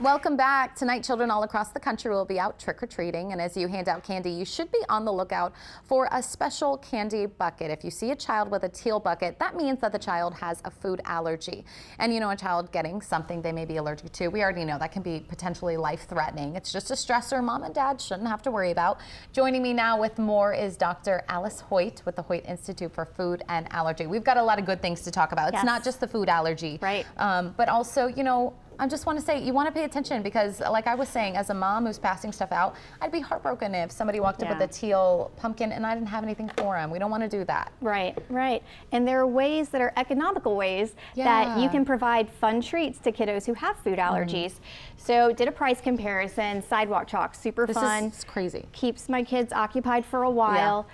Welcome back. Tonight, children all across the country will be out trick-or-treating, and as you hand out candy, you should be on the lookout for a special candy bucket. If you see a child with a teal bucket, that means that the child has a food allergy. And you know, a child getting something they may be allergic to, we already know that can be potentially life-threatening. It's just a stressor mom and dad shouldn't have to worry about. Joining me now with more is Dr. Alice Hoyt with the Hoyt Institute for Food and Allergy. We've got a lot of good things to talk about. It's not just the food allergy, right? But also, you know, I just want to say you want to pay attention because, like I was saying, as a mom who's passing stuff out, I'd be heartbroken if somebody walked up with a teal pumpkin and I didn't have anything for them. We don't want to do that. Right, right. And there are ways that are economical ways that you can provide fun treats to kiddos who have food allergies. So did a price comparison, sidewalk chalk, super fun. This is crazy. Keeps my kids occupied for a while.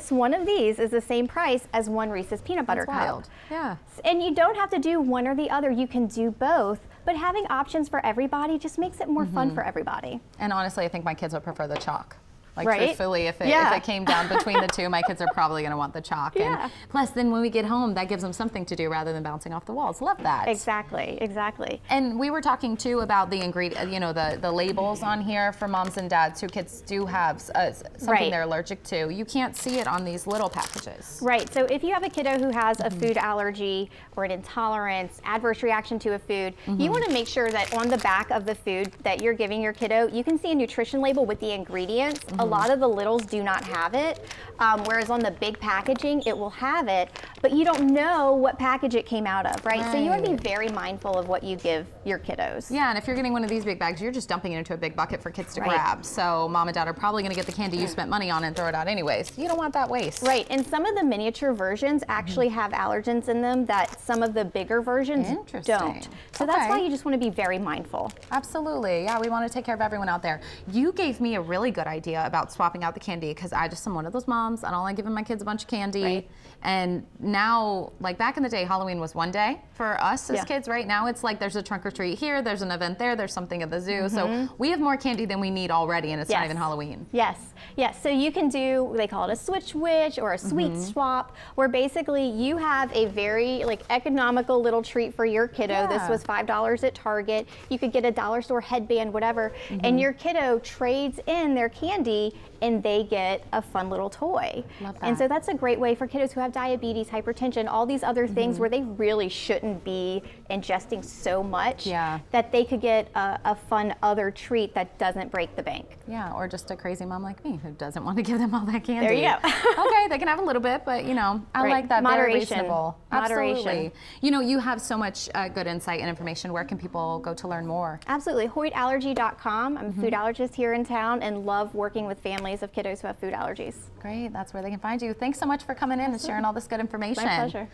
One of these is the same price as one Reese's peanut butter cup. Wild. Yeah. And you don't have to do one or the other. You can do both. But having options for everybody just makes it more fun for everybody. And honestly, I think my kids would prefer the chalk. Like truthfully, if it came down between the two, my kids are probably going to want the chalk. And plus, then when we get home, that gives them something to do rather than bouncing off the walls. Love that. Exactly, exactly. And we were talking too about the ingredient, you know, the labels on here for moms and dads who kids do have something they're allergic to. You can't see it on these little packages. Right. So if you have a kiddo who has a food allergy or an intolerance, adverse reaction to a food, you want to make sure that on the back of the food that you're giving your kiddo, you can see a nutrition label with the ingredients. A lot of the littles do not have it, whereas on the big packaging, it will have it, but you don't know what package it came out of, right? So you want to be very mindful of what you give your kiddos. Yeah, and if you're getting one of these big bags, you're just dumping it into a big bucket for kids to grab. So mom and dad are probably going to get the candy you spent money on and throw it out anyways. You don't want that waste. Right, and some of the miniature versions actually have allergens in them that some of the bigger versions don't. So that's why you just want to be very mindful. Absolutely. Yeah, we want to take care of everyone out there. You gave me a really good idea about swapping out the candy because I just am one of those moms. I don't like giving my kids a bunch of candy. And now, like back in the day, Halloween was one day for us as kids. Right now, it's like there's a trunk or treat here, there's an event there, there's something at the zoo. So we have more candy than we need already, and it's not even Halloween. Yes. So you can do, they call it a switch witch or a sweet swap, where basically you have a very economical little treat for your kiddo. This was $5 at Target. You could get a dollar store headband, whatever, and your kiddo trades in their candy and they get a fun little toy. Love that. And so that's a great way for kiddos who have diabetes, hypertension, all these other things where they really shouldn't be ingesting so much that they could get a fun other treat that doesn't break the bank. Yeah, or just a crazy mom like me who doesn't want to give them all that candy. There you go. Okay, they can have a little bit, but you know, I like that. Moderation. Very reasonable. Absolutely. You know, you have so much good insight and information. Where can people go to learn more? Absolutely. HoytAllergy.com. I'm a food allergist here in town and love working with families of kiddos who have food allergies. Great, that's where they can find you. Thanks so much for coming in and sharing all this good information. My pleasure.